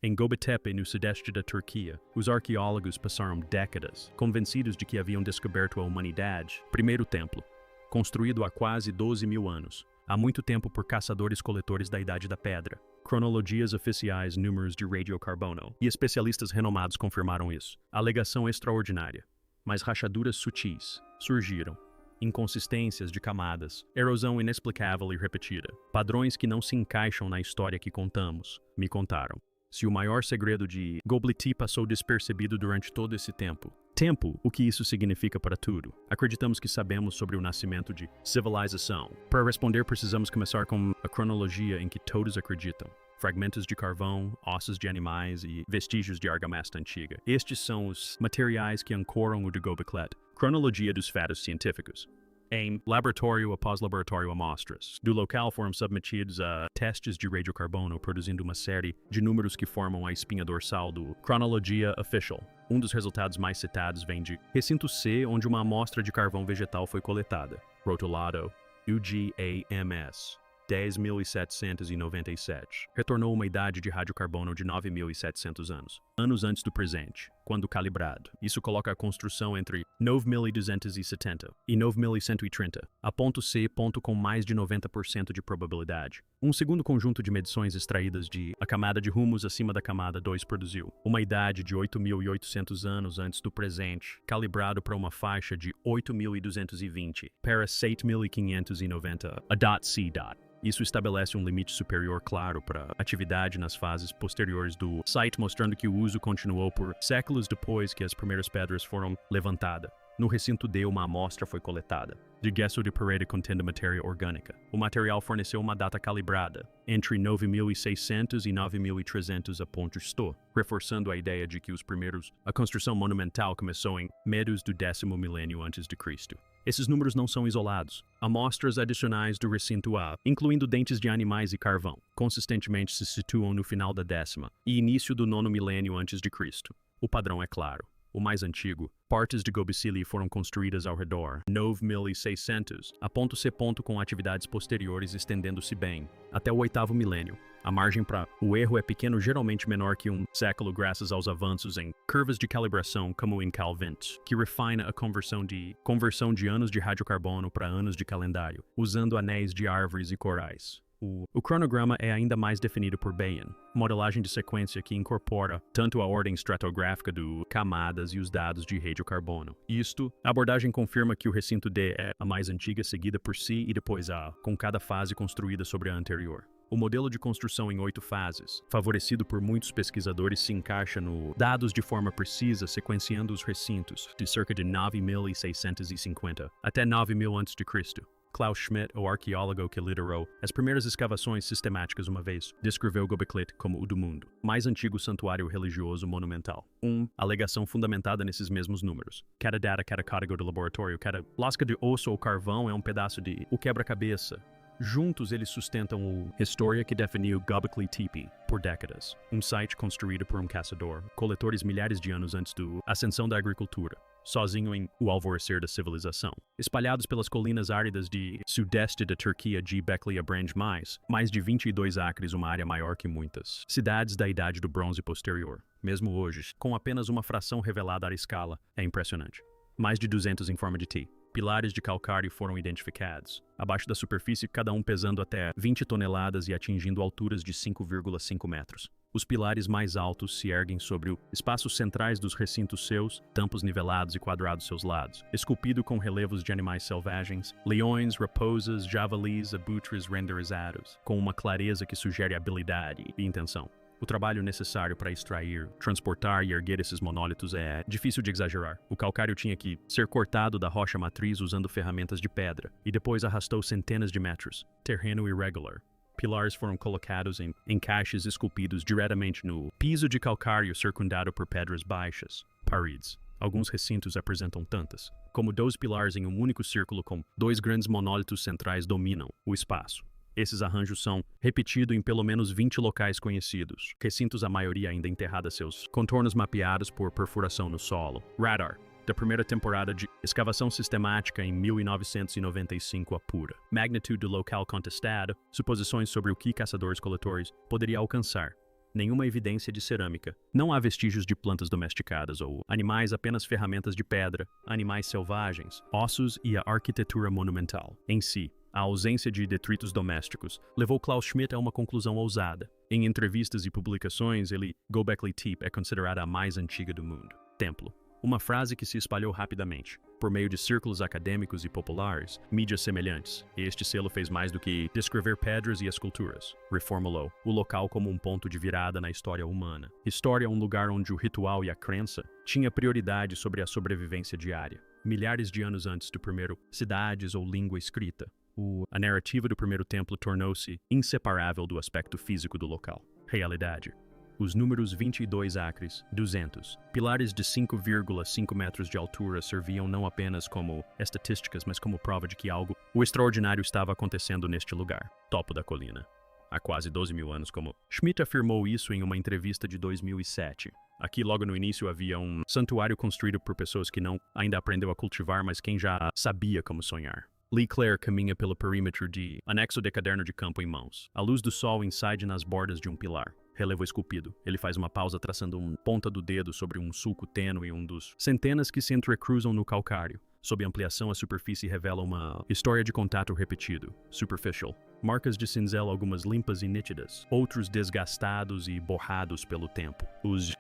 Em Göbektepe, no sudeste da Turquia, os arqueólogos passaram décadas convencidos de que haviam descoberto a humanidade. Primeiro templo, construído há quase 12 mil anos, há muito tempo por caçadores-coletores da Idade da Pedra. Cronologias oficiais, números de radiocarbono, e especialistas renomados confirmaram isso. Alegação extraordinária, mas rachaduras sutis surgiram. Inconsistências de camadas, erosão inexplicável e repetida, padrões que não se encaixam na história que contamos, me contaram. Se o maior segredo de Göbekli passou despercebido durante todo esse tempo. O que isso significa para tudo? Acreditamos que sabemos sobre o nascimento de civilização. Para responder, precisamos começar com a cronologia em que todos acreditam. Fragmentos de carvão, ossos de animais e vestígios de argamassa antiga. Estes são os materiais que ancoram o de Göbekli. Cronologia dos fatos científicos. Em laboratório após laboratório, amostras do local foram submetidos a testes de radiocarbono, produzindo uma série de números que formam a espinha dorsal do Cronologia Official. Um dos resultados mais citados vem de Recinto C, onde uma amostra de carvão vegetal foi coletada. Rotulado UGAMS 10.797. Retornou uma idade de radiocarbono de 9.700 anos. Anos antes do presente, quando calibrado. Isso coloca a construção entre 9.270 e 9.130, a ponto C, com mais de 90% de probabilidade. Um segundo conjunto de medições extraídas de a camada de humus acima da camada 2 produziu uma idade de 8.800 anos antes do presente, calibrado para uma faixa de 8.220 para 7.590 a .C. Isso estabelece um limite superior claro para atividade nas fases posteriores do site, mostrando que o uso continuou por séculos depois que as primeiras pedras foram levantadas. No recinto D, uma amostra foi coletada, de gesso de parede contendo matéria orgânica. O material forneceu uma data calibrada, entre 9.600 e 9.300 a ponto estou, reforçando a ideia de que a construção monumental começou em meados do 10º milênio antes de Cristo. Esses números não são isolados. Amostras adicionais do recinto A, incluindo dentes de animais e carvão, consistentemente se situam no final da 10ª e início do 9º milênio antes de Cristo. O padrão é claro. O mais antigo, partes de Göbekli foram construídas ao redor 9.600, a ponto C. com atividades posteriores estendendo-se bem até o 8º milênio. A margem para o erro é pequeno, geralmente menor que um século, graças aos avanços em curvas de calibração como em Calvint, que refina a conversão de anos de radiocarbono para anos de calendário, usando anéis de árvores e corais. O cronograma é ainda mais definido por Bayen, modelagem de sequência que incorpora tanto a ordem estratigráfica do camadas e os dados de radiocarbono. A abordagem confirma que o recinto D é a mais antiga, seguida por C e depois A, com cada fase construída sobre a anterior. O modelo de construção em 8 fases, favorecido por muitos pesquisadores, se encaixa no dados de forma precisa, sequenciando os recintos de cerca de 9.650 até 9.000 a.C. Klaus Schmidt, o arqueólogo que liderou as primeiras escavações sistemáticas uma vez, descreveu Göbekli como o do mundo, mais antigo santuário religioso monumental. Alegação fundamentada nesses mesmos números. Cada data, cada código do laboratório, cada lasca de osso ou carvão é um pedaço de o quebra-cabeça. Juntos, eles sustentam a história que definiu Göbekli Tepe por décadas. Um site construído por um caçador, coletores milhares de anos antes da ascensão da agricultura, sozinho em o alvorecer da civilização. Espalhados pelas colinas áridas de sudeste da Turquia, Göbekli abrange mais de 22 acres, uma área maior que muitas cidades da Idade do Bronze posterior. Mesmo hoje, com apenas uma fração revelada à escala, é impressionante. Mais de 200 em forma de T. Pilares de calcário foram identificados, abaixo da superfície, cada um pesando até 20 toneladas e atingindo alturas de 5,5 metros. Os pilares mais altos se erguem sobre os espaços centrais dos recintos seus, tampos nivelados e quadrados seus lados, esculpido com relevos de animais selvagens, leões, raposas, javalis, abutres renderizados, com uma clareza que sugere habilidade e intenção. O trabalho necessário para extrair, transportar e erguer esses monólitos é difícil de exagerar. O calcário tinha que ser cortado da rocha matriz usando ferramentas de pedra, e depois arrastou centenas de metros. Terreno irregular. Pilares foram colocados em encaixes esculpidos diretamente no piso de calcário circundado por pedras baixas. Paredes. Alguns recintos apresentam tantas, como 12 pilares em um único círculo com 2 grandes monólitos centrais dominam o espaço. Esses arranjos são repetidos em pelo menos 20 locais conhecidos, recintos a maioria ainda enterrada, seus contornos mapeados por perfuração no solo. Radar, da primeira temporada de escavação sistemática em 1995 apura. Magnitude do local contestado, suposições sobre o que caçadores-coletores poderia alcançar. nenhuma evidência de cerâmica. Não há vestígios de plantas domesticadas ou animais, apenas ferramentas de pedra, animais selvagens, ossos e a arquitetura monumental. Em si, a ausência de detritos domésticos levou Klaus Schmidt a uma conclusão ousada. Em entrevistas e publicações, Göbekli Tepe é considerada a mais antiga do mundo. Templo. Uma frase que se espalhou rapidamente, por meio de círculos acadêmicos e populares, mídias semelhantes. Este selo fez mais do que descrever pedras e esculturas. Reformulou o local como um ponto de virada na história humana. História é um lugar onde o ritual e a crença tinha prioridade sobre a sobrevivência diária. Milhares de anos antes do primeiro cidades ou língua escrita, a narrativa do primeiro templo tornou-se inseparável do aspecto físico do local. Realidade. Os números 22 acres, 200, pilares de 5,5 metros de altura serviam não apenas como estatísticas, mas como prova de que algo extraordinário estava acontecendo neste lugar, topo da colina. Há quase 12 mil anos, como Schmidt afirmou isso em uma entrevista de 2007. Aqui, logo no início, havia um santuário construído por pessoas que não ainda aprendeu a cultivar, mas quem já sabia como sonhar. Lee Clare caminha pelo perímetro de anexo de caderno de campo em mãos. A luz do sol incide nas bordas de um pilar. Relevo esculpido. Ele faz uma pausa traçando uma ponta do dedo sobre um sulco tênue, um dos centenas que se entrecruzam no calcário. Sob ampliação, a superfície revela uma história de contato repetido, superficial. Marcas de cinzel, algumas limpas e nítidas, outros desgastados e borrados pelo tempo.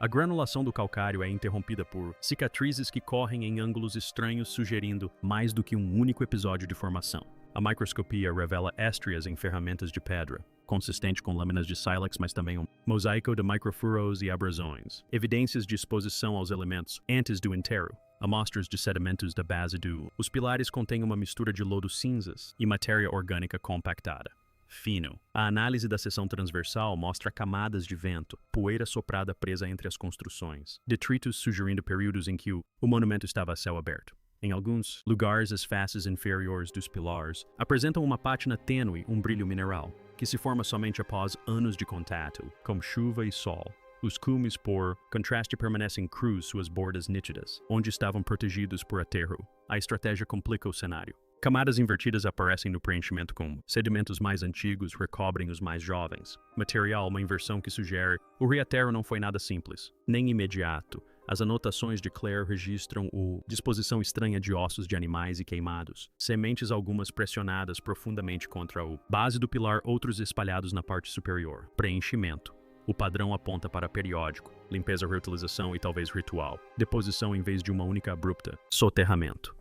A granulação do calcário é interrompida por cicatrizes que correm em ângulos estranhos, sugerindo mais do que um único episódio de formação. A microscopia revela estrias em ferramentas de pedra, consistente com lâminas de sílex, mas também um mosaico de microfuros e abrasões. Evidências de exposição aos elementos antes do enterro. Amostras de sedimentos da base Os pilares contêm uma mistura de lodo cinzas e matéria orgânica compactada. Fino. A análise da seção transversal mostra camadas de vento, poeira soprada presa entre as construções, detritos sugerindo períodos em que o monumento estava a céu aberto. Em alguns lugares, as faces inferiores dos pilares apresentam uma pátina tênue, um brilho mineral, que se forma somente após anos de contato, com chuva e sol. Os cumes, por contraste, permanecem crus, suas bordas nítidas, onde estavam protegidos por aterro. A estratégia complica o cenário. Camadas invertidas aparecem no preenchimento com sedimentos mais antigos recobrem os mais jovens. Material, uma inversão que sugere o reaterro não foi nada simples, nem imediato. As anotações de Clare registram disposição estranha de ossos de animais e queimados. Sementes algumas pressionadas profundamente contra a base do pilar, outros espalhados na parte superior. Preenchimento. O padrão aponta para periódico, limpeza, reutilização e talvez ritual. Deposição em vez de uma única abrupta. Soterramento.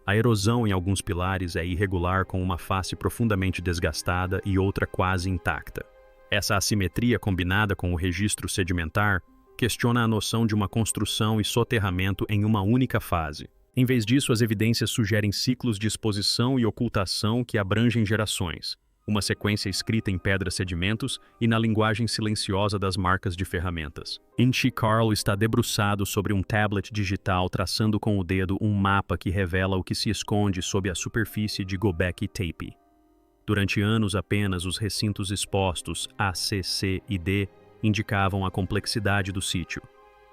A erosão em alguns pilares é irregular, com uma face profundamente desgastada e outra quase intacta. Essa assimetria, combinada com o registro sedimentar, questiona a noção de uma construção e soterramento em uma única fase. Em vez disso, as evidências sugerem ciclos de exposição e ocultação que abrangem gerações. Uma sequência escrita em pedra-sedimentos e na linguagem silenciosa das marcas de ferramentas. Inchi Carl está debruçado sobre um tablet digital, traçando com o dedo um mapa que revela o que se esconde sob a superfície de Göbekli Tepe. Durante anos apenas, os recintos expostos A, C, C e D indicavam a complexidade do sítio.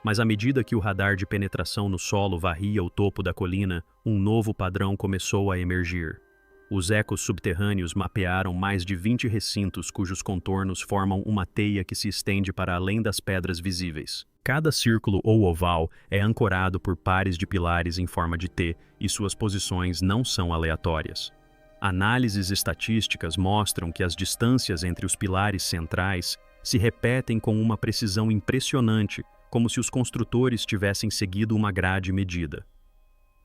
Mas à medida que o radar de penetração no solo varria o topo da colina, um novo padrão começou a emergir. Os ecos subterrâneos mapearam mais de 20 recintos cujos contornos formam uma teia que se estende para além das pedras visíveis. Cada círculo ou oval é ancorado por pares de pilares em forma de T e suas posições não são aleatórias. Análises estatísticas mostram que as distâncias entre os pilares centrais se repetem com uma precisão impressionante, como se os construtores tivessem seguido uma grade medida.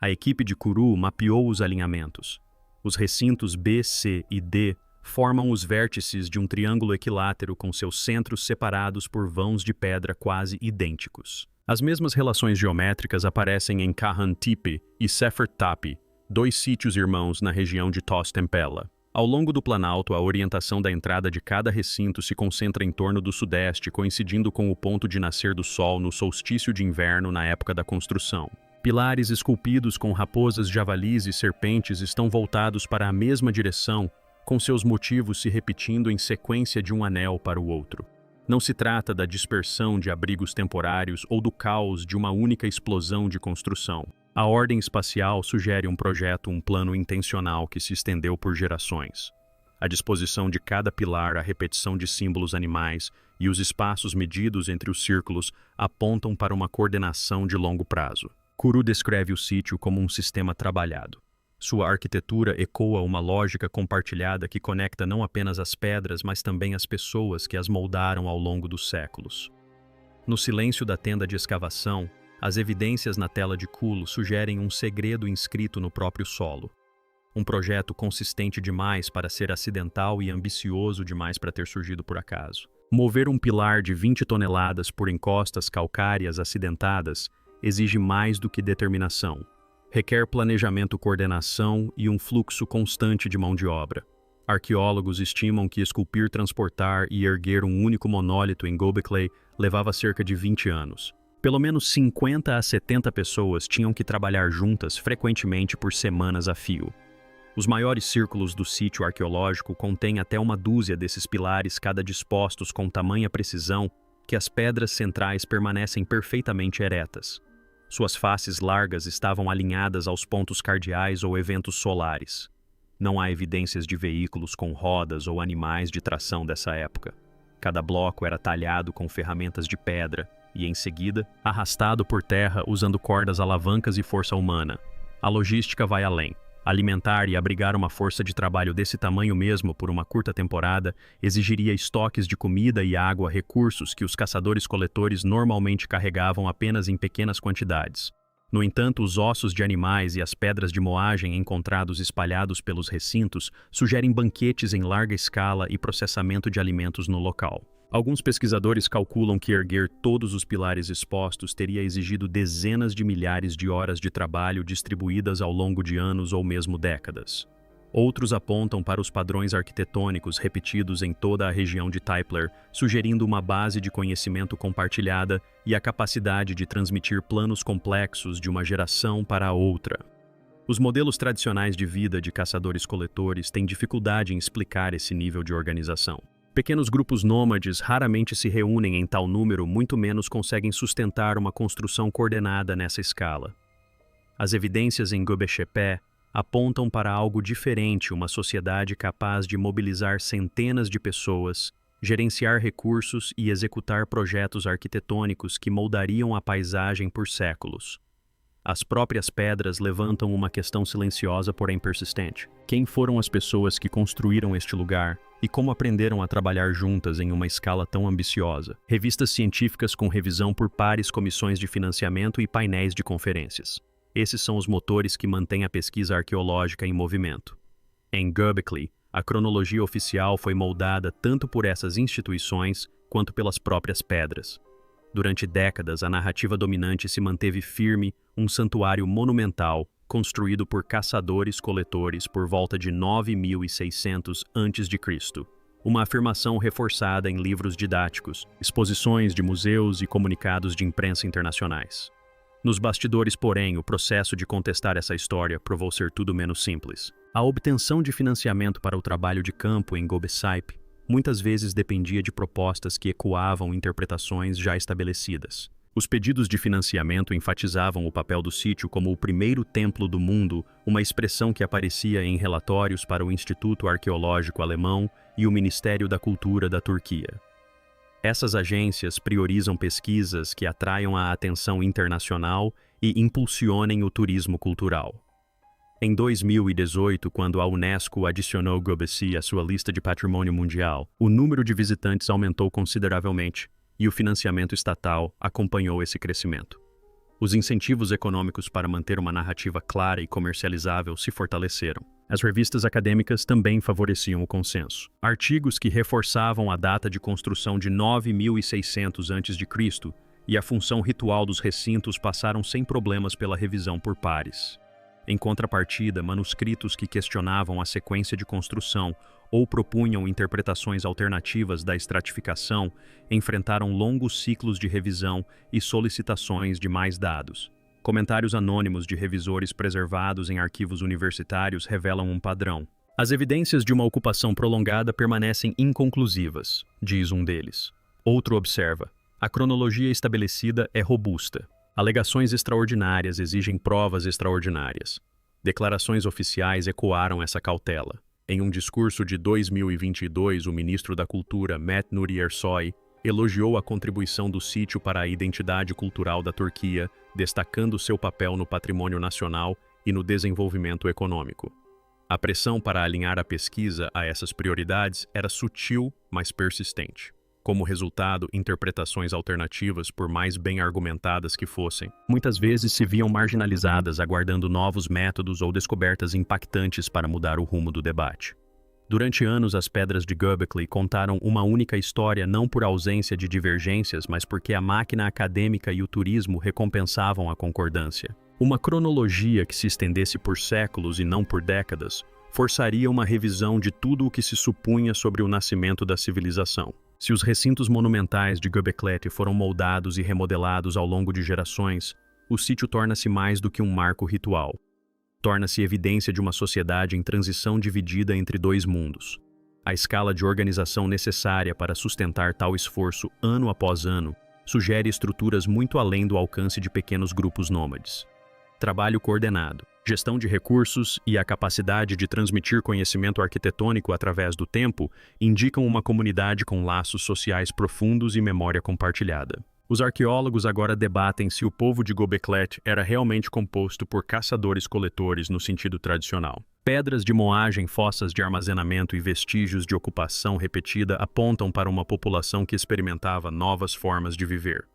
A equipe de Kourou mapeou os alinhamentos. Os recintos B, C e D formam os vértices de um triângulo equilátero com seus centros separados por vãos de pedra quase idênticos. As mesmas relações geométricas aparecem em Kahan Tepe e Sefer Tapi, dois sítios irmãos na região de Tos Tempela. Ao longo do planalto, a orientação da entrada de cada recinto se concentra em torno do sudeste, coincidindo com o ponto de nascer do sol no solstício de inverno na época da construção. Pilares esculpidos com raposas, javalis e serpentes estão voltados para a mesma direção, com seus motivos se repetindo em sequência de um anel para o outro. Não se trata da dispersão de abrigos temporários ou do caos de uma única explosão de construção. A ordem espacial sugere um projeto, um plano intencional que se estendeu por gerações. A disposição de cada pilar, a repetição de símbolos animais e os espaços medidos entre os círculos apontam para uma coordenação de longo prazo. Kuru descreve o sítio como um sistema trabalhado. Sua arquitetura ecoa uma lógica compartilhada que conecta não apenas as pedras, mas também as pessoas que as moldaram ao longo dos séculos. No silêncio da tenda de escavação, as evidências na tela de Kulu sugerem um segredo inscrito no próprio solo. Um projeto consistente demais para ser acidental e ambicioso demais para ter surgido por acaso. Mover um pilar de 20 toneladas por encostas calcárias acidentadas exige mais do que determinação. Requer planejamento, coordenação e um fluxo constante de mão de obra. Arqueólogos estimam que esculpir, transportar e erguer um único monólito em Göbekli levava cerca de 20 anos. Pelo menos 50 a 70 pessoas tinham que trabalhar juntas, frequentemente por semanas a fio. Os maiores círculos do sítio arqueológico contêm até uma dúzia desses pilares, cada dispostos com tamanha precisão que as pedras centrais permanecem perfeitamente eretas. Suas faces largas estavam alinhadas aos pontos cardeais ou eventos solares. Não há evidências de veículos com rodas ou animais de tração dessa época. Cada bloco era talhado com ferramentas de pedra e, em seguida, arrastado por terra usando cordas, alavancas e força humana. A logística vai além. Alimentar e abrigar uma força de trabalho desse tamanho mesmo por uma curta temporada exigiria estoques de comida e água, recursos que os caçadores-coletores normalmente carregavam apenas em pequenas quantidades. No entanto, os ossos de animais e as pedras de moagem encontrados espalhados pelos recintos sugerem banquetes em larga escala e processamento de alimentos no local. Alguns pesquisadores calculam que erguer todos os pilares expostos teria exigido dezenas de milhares de horas de trabalho distribuídas ao longo de anos ou mesmo décadas. Outros apontam para os padrões arquitetônicos repetidos em toda a região de Typler, sugerindo uma base de conhecimento compartilhada e a capacidade de transmitir planos complexos de uma geração para a outra. Os modelos tradicionais de vida de caçadores-coletores têm dificuldade em explicar esse nível de organização. Pequenos grupos nômades raramente se reúnem em tal número, muito menos conseguem sustentar uma construção coordenada nessa escala. As evidências em Göbekli apontam para algo diferente, uma sociedade capaz de mobilizar centenas de pessoas, gerenciar recursos e executar projetos arquitetônicos que moldariam a paisagem por séculos. As próprias pedras levantam uma questão silenciosa, porém persistente. Quem foram as pessoas que construíram este lugar e como aprenderam a trabalhar juntas em uma escala tão ambiciosa? Revistas científicas com revisão por pares, comissões de financiamento e painéis de conferências. Esses são os motores que mantêm a pesquisa arqueológica em movimento. Em Göbekli, a cronologia oficial foi moldada tanto por essas instituições quanto pelas próprias pedras. Durante décadas, a narrativa dominante se manteve firme, um santuário monumental, construído por caçadores-coletores por volta de 9600 a.C., uma afirmação reforçada em livros didáticos, exposições de museus e comunicados de imprensa internacionais. Nos bastidores, porém, o processo de contestar essa história provou ser tudo menos simples. A obtenção de financiamento para o trabalho de campo em Göbekli muitas vezes dependia de propostas que ecoavam interpretações já estabelecidas. Os pedidos de financiamento enfatizavam o papel do sítio como o primeiro templo do mundo, uma expressão que aparecia em relatórios para o Instituto Arqueológico Alemão e o Ministério da Cultura da Turquia. Essas agências priorizam pesquisas que atraiam a atenção internacional e impulsionem o turismo cultural. Em 2018, quando a Unesco adicionou Göbekli à sua lista de patrimônio mundial, o número de visitantes aumentou consideravelmente e o financiamento estatal acompanhou esse crescimento. Os incentivos econômicos para manter uma narrativa clara e comercializável se fortaleceram. As revistas acadêmicas também favoreciam o consenso. Artigos que reforçavam a data de construção de 9600 a.C. e a função ritual dos recintos passaram sem problemas pela revisão por pares. Em contrapartida, manuscritos que questionavam a sequência de construção ou propunham interpretações alternativas da estratificação enfrentaram longos ciclos de revisão e solicitações de mais dados. Comentários anônimos de revisores preservados em arquivos universitários revelam um padrão. As evidências de uma ocupação prolongada permanecem inconclusivas, diz um deles. Outro observa: a cronologia estabelecida é robusta. Alegações extraordinárias exigem provas extraordinárias. Declarações oficiais ecoaram essa cautela. Em um discurso de 2022, o ministro da Cultura, Mehmet Nuri Ersoy, elogiou a contribuição do sítio para a identidade cultural da Turquia, destacando seu papel no patrimônio nacional e no desenvolvimento econômico. A pressão para alinhar a pesquisa a essas prioridades era sutil, mas persistente. Como resultado, interpretações alternativas, por mais bem argumentadas que fossem, muitas vezes se viam marginalizadas, aguardando novos métodos ou descobertas impactantes para mudar o rumo do debate. Durante anos, as pedras de Göbekli contaram uma única história, não por ausência de divergências, mas porque a máquina acadêmica e o turismo recompensavam a concordância. Uma cronologia que se estendesse por séculos e não por décadas forçaria uma revisão de tudo o que se supunha sobre o nascimento da civilização. Se os recintos monumentais de Göbekli foram moldados e remodelados ao longo de gerações, o sítio torna-se mais do que um marco ritual. Torna-se evidência de uma sociedade em transição dividida entre dois mundos. A escala de organização necessária para sustentar tal esforço ano após ano sugere estruturas muito além do alcance de pequenos grupos nômades. Trabalho coordenado, gestão de recursos e a capacidade de transmitir conhecimento arquitetônico através do tempo indicam uma comunidade com laços sociais profundos e memória compartilhada. Os arqueólogos agora debatem se o povo de Göbekli era realmente composto por caçadores-coletores no sentido tradicional. Pedras de moagem, fossas de armazenamento e vestígios de ocupação repetida apontam para uma população que experimentava novas formas de viver.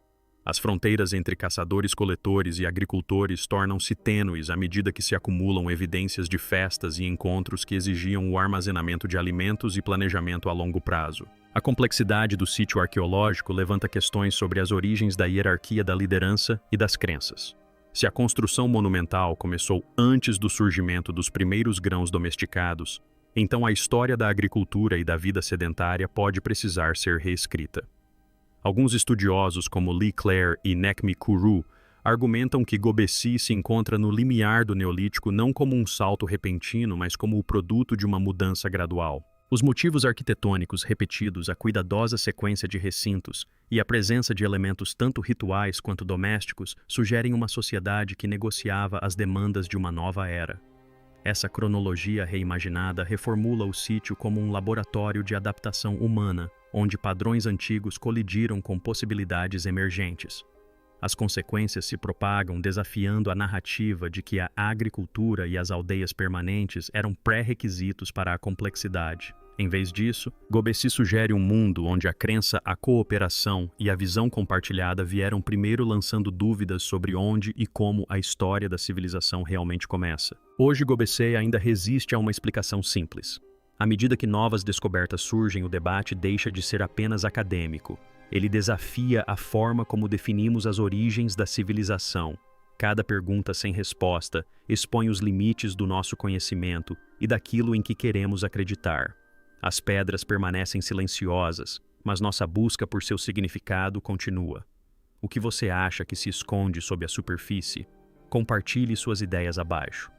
As fronteiras entre caçadores-coletores e agricultores tornam-se tênues à medida que se acumulam evidências de festas e encontros que exigiam o armazenamento de alimentos e planejamento a longo prazo. A complexidade do sítio arqueológico levanta questões sobre as origens da hierarquia da liderança e das crenças. Se a construção monumental começou antes do surgimento dos primeiros grãos domesticados, então a história da agricultura e da vida sedentária pode precisar ser reescrita. Alguns estudiosos, como Lee Clare e Necmi Kuru, argumentam que Göbekli se encontra no limiar do Neolítico não como um salto repentino, mas como o produto de uma mudança gradual. Os motivos arquitetônicos repetidos, a cuidadosa sequência de recintos e a presença de elementos tanto rituais quanto domésticos sugerem uma sociedade que negociava as demandas de uma nova era. Essa cronologia reimaginada reformula o sítio como um laboratório de adaptação humana, onde padrões antigos colidiram com possibilidades emergentes. As consequências se propagam, desafiando a narrativa de que a agricultura e as aldeias permanentes eram pré-requisitos para a complexidade. Em vez disso, Göbekli sugere um mundo onde a crença, a cooperação e a visão compartilhada vieram primeiro, lançando dúvidas sobre onde e como a história da civilização realmente começa. Hoje, Göbekli ainda resiste a uma explicação simples. À medida que novas descobertas surgem, o debate deixa de ser apenas acadêmico. Ele desafia a forma como definimos as origens da civilização. Cada pergunta sem resposta expõe os limites do nosso conhecimento e daquilo em que queremos acreditar. As pedras permanecem silenciosas, mas nossa busca por seu significado continua. O que você acha que se esconde sob a superfície? Compartilhe suas ideias abaixo.